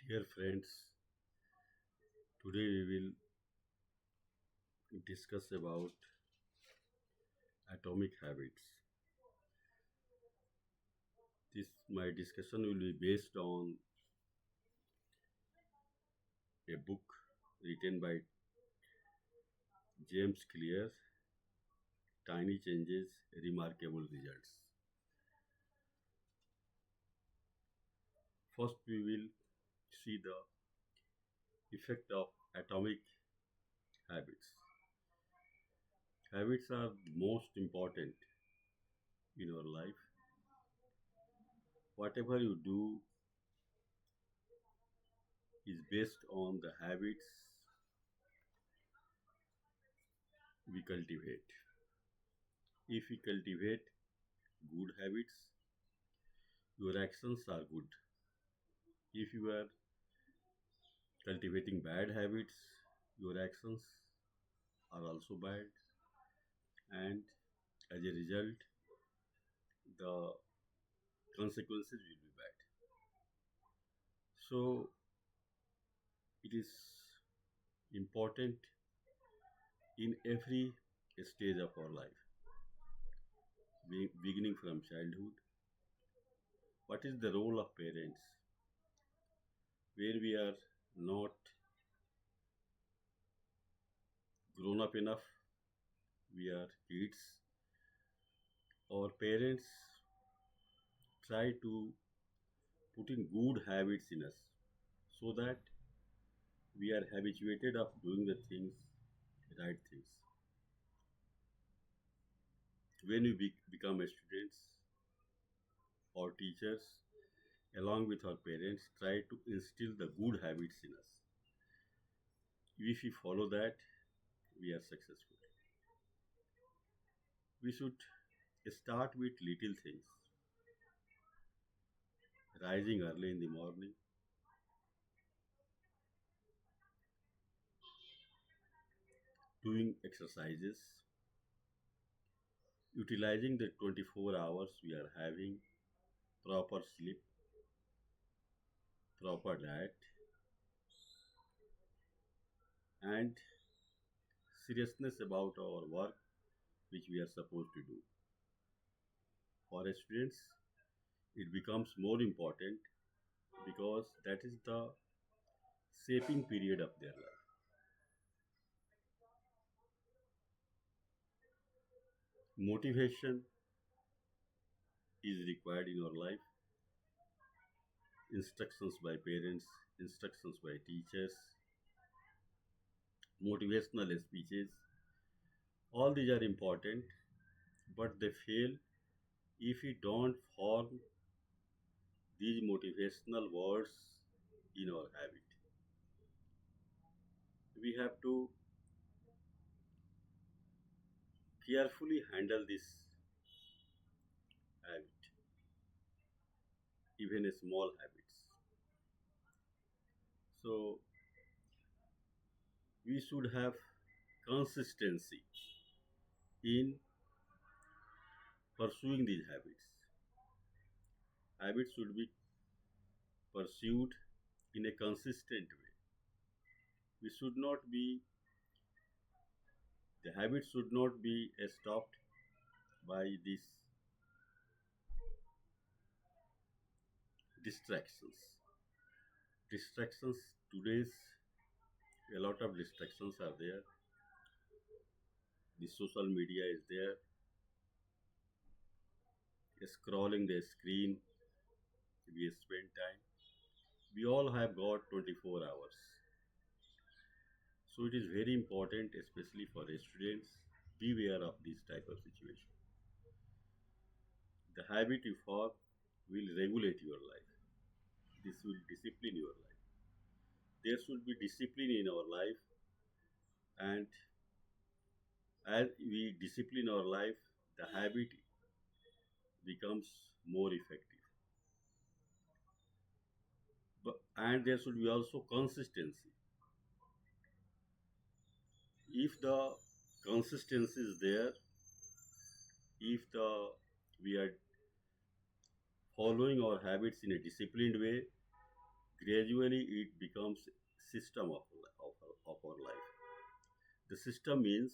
Dear friends, today we will discuss about atomic habits. This my discussion will be based on a book written by James Clear, Tiny Changes, Remarkable Results. First, we will see the effect of atomic habits. Habits are most important in our life. Whatever you do is based on the habits we cultivate. If we cultivate good habits, your actions are good. If you are cultivating bad habits, your actions are also bad, and as a result, the consequences will be bad. So, it is important in every stage of our life, beginning from childhood. What is the role of parents? Where we are not grown up enough, we are kids. Our parents try to put in good habits in us so that we are habituated of doing the things, right things. When we become a students or teachers, along with our parents, try to instill the good habits in us. If we follow that, we are successful. We should start with little things, rising early in the morning, doing exercises, utilizing the 24 hours we are having, proper sleep, proper diet, and seriousness about our work which we are supposed to do. For students, it becomes more important because that is the shaping period of their life. Motivation is required in our life, instructions by parents, instructions by teachers, motivational speeches. All these are important, but they fail if we don't form these motivational words in our habit. We have to carefully handle this habit, even a small habits. So we should have consistency in pursuing these habits. Habits should be pursued in a consistent way. We should not be, the habit should not be stopped by these distractions. Distractions today's, a lot of distractions are there. The social media is there, scrolling the screen, we spend time. We all have got 24 hours. So it is very important, especially for students, beware of this type of situation. The habit you form will regulate your life. This will discipline your life. There should be discipline in our life, and as we discipline our life, the habit becomes more effective. And there should be also consistency. If the consistency is there, if the we are following our habits in a disciplined way, gradually it becomes system of our life. The system means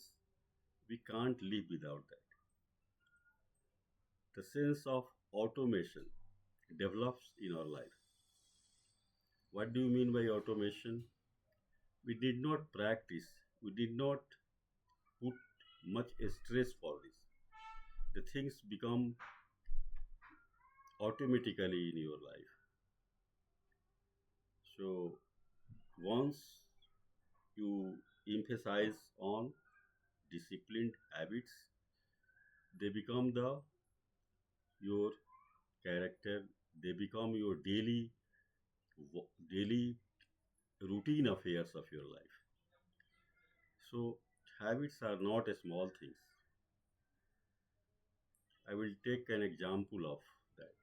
we can't live without that. The sense of automation develops in our life. What do you mean by automation? We did not practice, we did not put much stress for this. The things become automatically in your life. So once you emphasize on disciplined habits, they become your character, they become your daily routine affairs of your life. So habits are not a small things. I will take an example of that.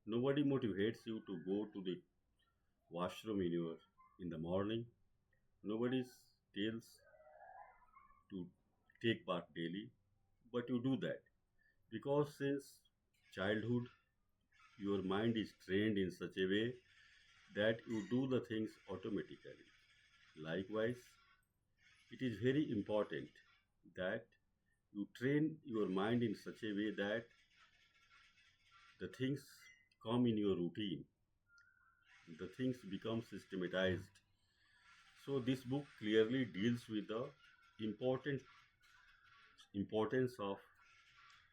Nobody motivates you to go to the washroom in the morning. Nobody tells to take bath daily, but you do that because since childhood your mind is trained in such a way that you do the things automatically. Likewise, it is very important that you train your mind in such a way that the things come in your routine, the things become systematized. So this book clearly deals with the important importance of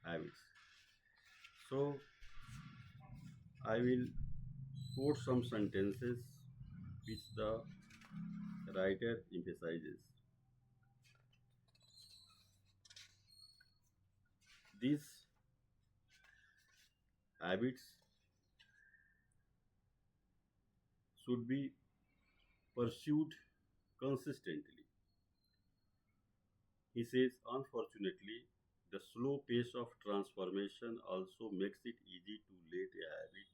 habits. So I will quote some sentences which the writer emphasizes. These habits should be pursued consistently. He says, unfortunately, the slow pace of transformation also makes it easy to let a habit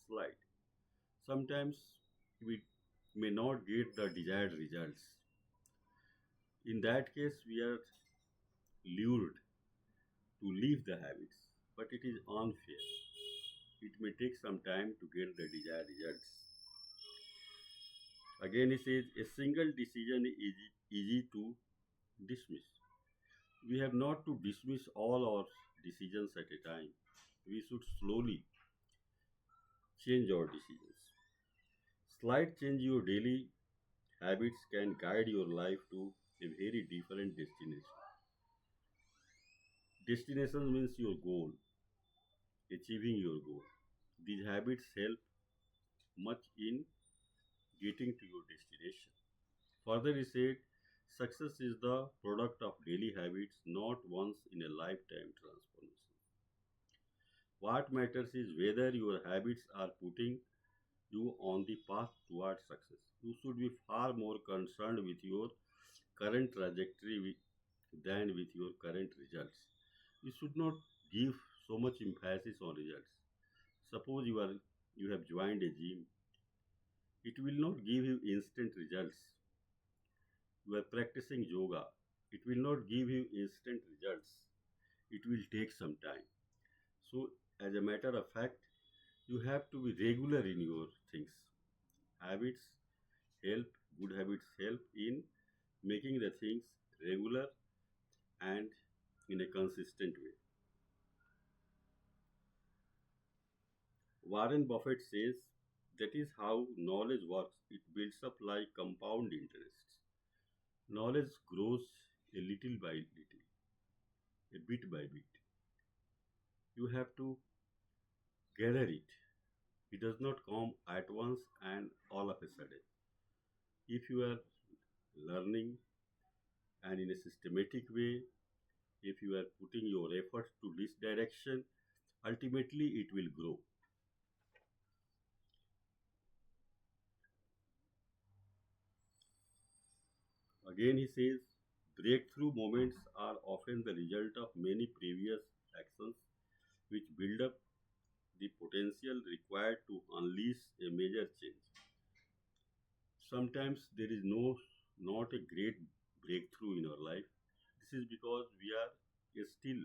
slide. Sometimes we may not get the desired results. In that case, we are lured to leave the habits, but it is unfair. It may take some time to get the desired results. Again, he says, a single decision is easy to dismiss. We have not to dismiss all our decisions at a time. We should slowly change our decisions. Slight change your daily habits can guide your life to a very different destination. Destination means your goal, achieving your goal. These habits help much in getting to your destination. Further, he said, success is the product of daily habits, not once in a lifetime transformation. What matters is whether your habits are putting you on the path towards success. You should be far more concerned with your current trajectory than with your current results. You should not give so much emphasis on results. Suppose you have joined a gym, it will not give you instant results. You are practicing yoga, it will not give you instant results. It will take some time. So, as a matter of fact, you have to be regular in your things. Habits help, good habits help in making the things regular and in a consistent way. Warren Buffett says that is how knowledge works. It builds up like compound interest. Knowledge grows a little by little, a bit by bit. You have to gather it. It does not come at once and all of a sudden. If you are learning and in a systematic way, if you are putting your efforts to this direction, ultimately it will grow. Again, he says, breakthrough moments are often the result of many previous actions which build up the potential required to unleash a major change. Sometimes there is not a great breakthrough in our life. This is because we are still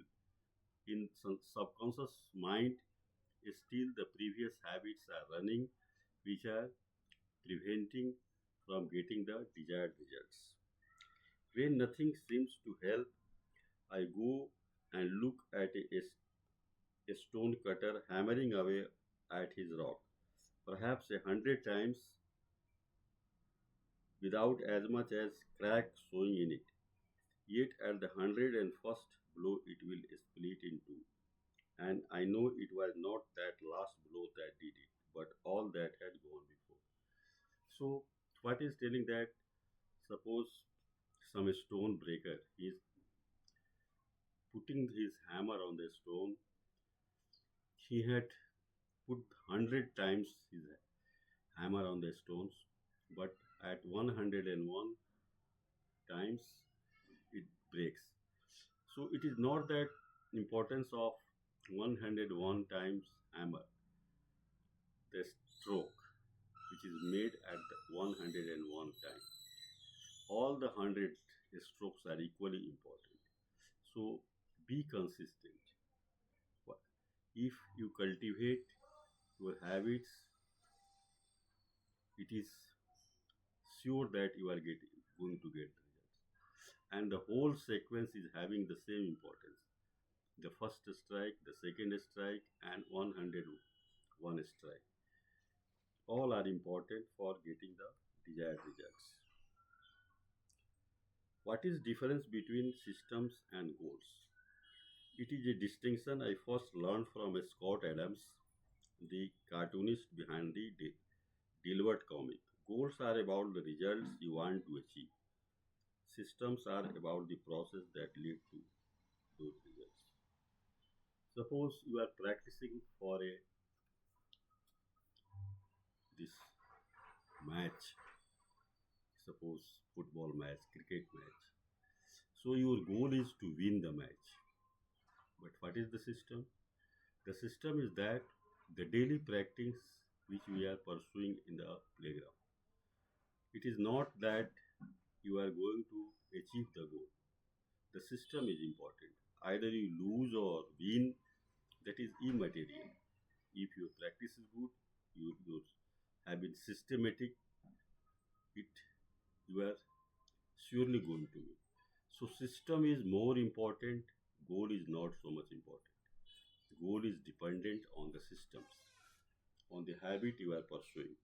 in some subconscious mind, still the previous habits are running which are preventing from getting the desired results. When nothing seems to help, I go and look at a stone cutter hammering away at his rock, perhaps 100 times without as much as crack showing in it. Yet at the 101st blow it will split in two. And I know it was not that last blow that did it, but all that had gone before. So what is telling that suppose some stone breaker is putting his hammer on the stone, he had put 100 times his hammer on the stones, but at 101 times it breaks. So it is not that importance of 101 times hammer, the stroke which is made at the 101 time. All the 100 strokes are equally important. So be consistent. If you cultivate your habits, it is sure that you are going to get results. And the whole sequence is having the same importance. The first strike, the second strike, and 101 strike. All are important for getting the desired results. What is difference between systems and goals? It is a distinction I first learned from Scott Adams, the cartoonist behind the Dilbert comic. Goals are about the results you want to achieve. Systems are about the process that lead to those results. Suppose you are practicing for a this match, suppose football match, cricket match. So your goal is to win the match. But what is the system? The system is that the daily practice which we are pursuing in the playground. It is not that you are going to achieve the goal. The system is important. Either you lose or win, that is immaterial. If your practice is good, you have been systematic, it you are surely going to win. So system is more important, goal is not so much important. Goal is dependent on the systems, on the habit you are pursuing.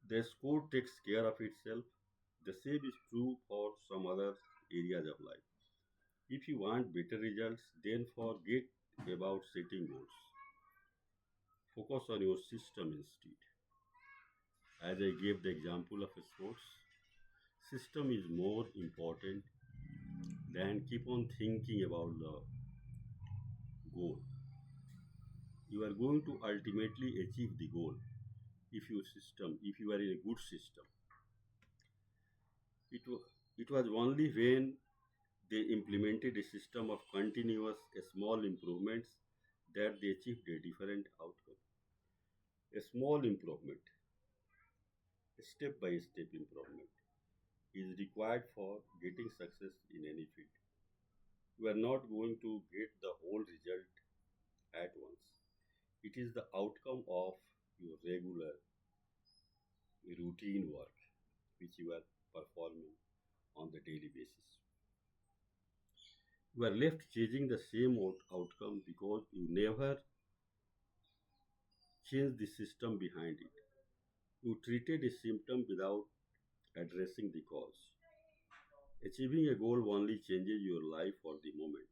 The score takes care of itself. The same is true for some other areas of life. If you want better results, then forget about setting goals. Focus on your system instead. As I gave the example of sports, system is more important than keep on thinking about the goal. You are going to ultimately achieve the goal if you are in a good system. It was only when they implemented a system of continuous small improvements that they achieved a different outcome. A small improvement, a step by step improvement, is required for getting success in any field. You are not going to get the whole result at once. It is the outcome of your regular routine work which you are performing on the daily basis. You are left chasing the same outcome because you never change the system behind it. You treated a symptom without addressing the cause. Achieving a goal only changes your life for the moment.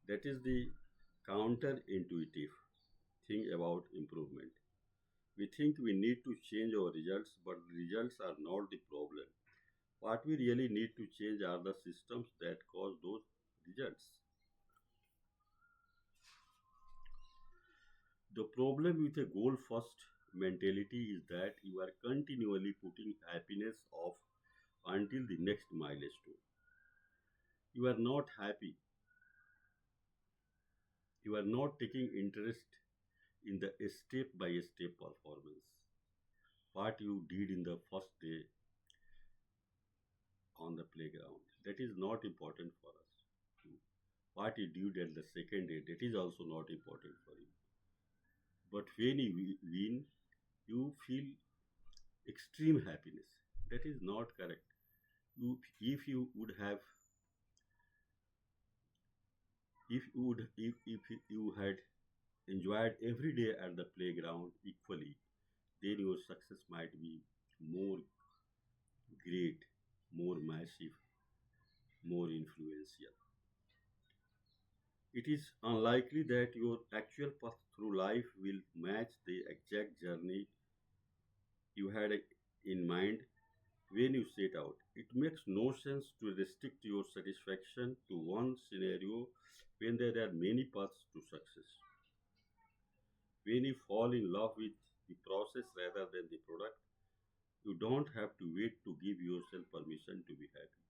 That is the counterintuitive thing about improvement. We think we need to change our results, but the results are not the problem. What we really need to change are the systems that cause those results. The problem with a goal first mentality is that you are continually putting happiness off until the next milestone. You are not happy. You are not taking interest in the step by step performance. What you did in the first day on the playground, that is not important for us. What you did at the second day, that is also not important for you. But when you win, you feel extreme happiness. That is not correct. If you would have, if you had enjoyed every day at the playground equally, then your success might be more great, more massive, more influential. It is unlikely that your actual path through life will match the exact journey you had in mind when you set out. It makes no sense to restrict your satisfaction to one scenario when there are many paths to success. When you fall in love with the process rather than the product, you don't have to wait to give yourself permission to be happy.